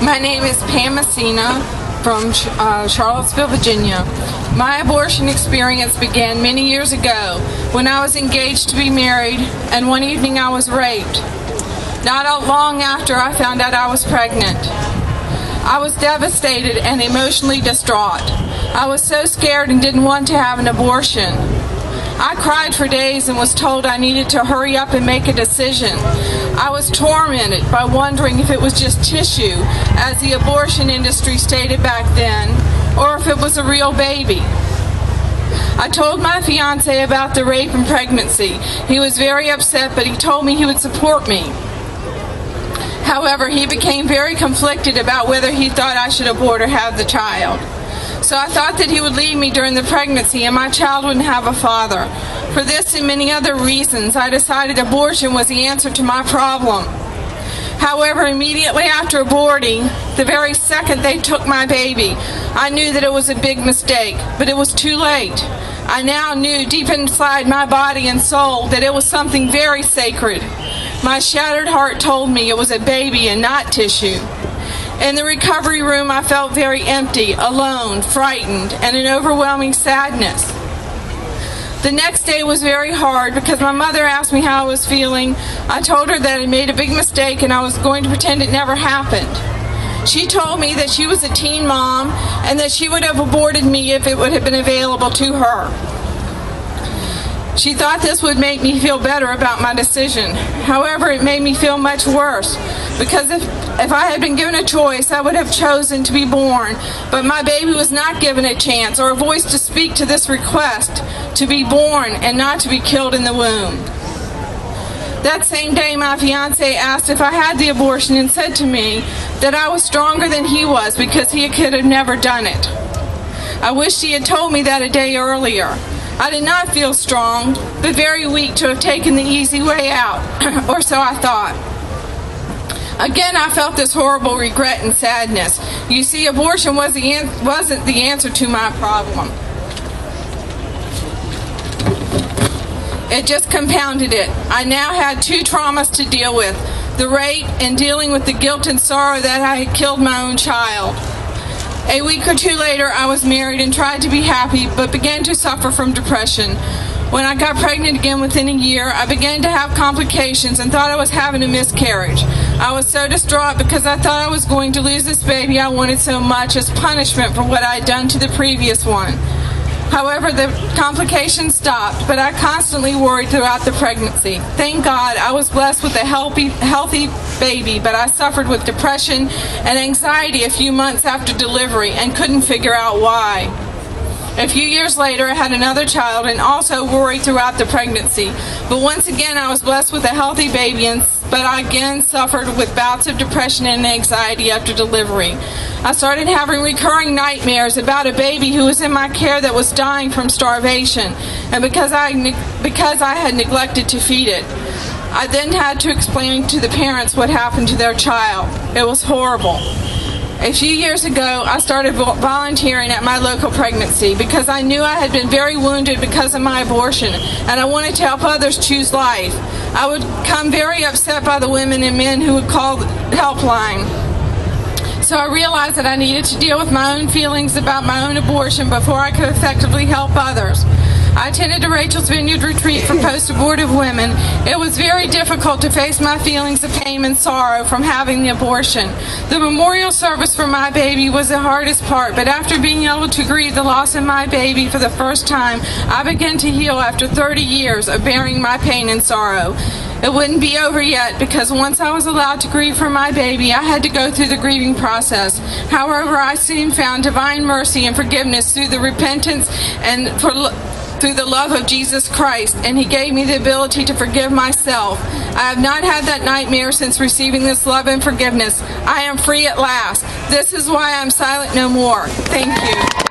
My name is Pam Messina from Charlottesville, Virginia. My abortion experience began many years ago when I was engaged to be married, and one evening I was raped. Not long after I found out I was pregnant. I was devastated and emotionally distraught. I was so scared and didn't want to have an abortion. I cried for days and was told I needed to hurry up and make a decision. I was tormented by wondering if it was just tissue, as the abortion industry stated back then, or if it was a real baby. I told my fiancé about the rape and pregnancy. He was very upset, but he told me he would support me. However, he became very conflicted about whether he thought I should abort or have the child. So I thought that he would leave me during the pregnancy and my child wouldn't have a father. For this and many other reasons, I decided abortion was the answer to my problem. However, immediately after aborting, the very second they took my baby, I knew that it was a big mistake, but it was too late. I now knew deep inside my body and soul that it was something very sacred. My shattered heart told me it was a baby and not tissue. In the recovery room, I felt very empty, alone, frightened, and an overwhelming sadness. The next day was very hard because my mother asked me how I was feeling. I told her that I made a big mistake and I was going to pretend it never happened. She told me that she was a teen mom and that she would have aborted me if it would have been available to her. She thought this would make me feel better about my decision. However, it made me feel much worse because if I had been given a choice, I would have chosen to be born. But my baby was not given a chance or a voice to speak to this request to be born and not to be killed in the womb. That same day, my fiancé asked if I had the abortion and said to me that I was stronger than he was because he could have never done it. I wish he had told me that a day earlier. I did not feel strong, but very weak to have taken the easy way out, or so I thought. Again, I felt this horrible regret and sadness. You see, abortion wasn't the answer to my problem. It just compounded it. I now had two traumas to deal with, the rape and dealing with the guilt and sorrow that I had killed my own child. A week or two later, I was married and tried to be happy, but began to suffer from depression. When I got pregnant again within a year, I began to have complications and thought I was having a miscarriage. I was so distraught because I thought I was going to lose this baby I wanted so much as punishment for what I had done to the previous one. However, the complications stopped, but I constantly worried throughout the pregnancy. Thank God I was blessed with a healthy baby, but I suffered with depression and anxiety a few months after delivery and couldn't figure out why. A few years later, I had another child and also worried throughout the pregnancy. But once again, I was blessed with a healthy baby, but I again suffered with bouts of depression and anxiety after delivery. I started having recurring nightmares about a baby who was in my care that was dying from starvation, and because I had neglected to feed it. I then had to explain to the parents what happened to their child. It was horrible. A few years ago, I started volunteering at my local pregnancy because I knew I had been very wounded because of my abortion, and I wanted to help others choose life. I would become very upset by the women and men who would call the helpline. So I realized that I needed to deal with my own feelings about my own abortion before I could effectively help others. I attended a Rachel's Vineyard retreat for post-abortive women. It was very difficult to face my feelings of pain and sorrow from having the abortion. The memorial service for my baby was the hardest part, but after being able to grieve the loss of my baby for the first time, I began to heal after 30 years of bearing my pain and sorrow. It wouldn't be over yet because once I was allowed to grieve for my baby, I had to go through the grieving process. However, I soon found divine mercy and forgiveness through the repentance and through the love of Jesus Christ, and He gave me the ability to forgive myself. I have not had that nightmare since receiving this love and forgiveness. I am free at last. This is why I'm silent no more. Thank you.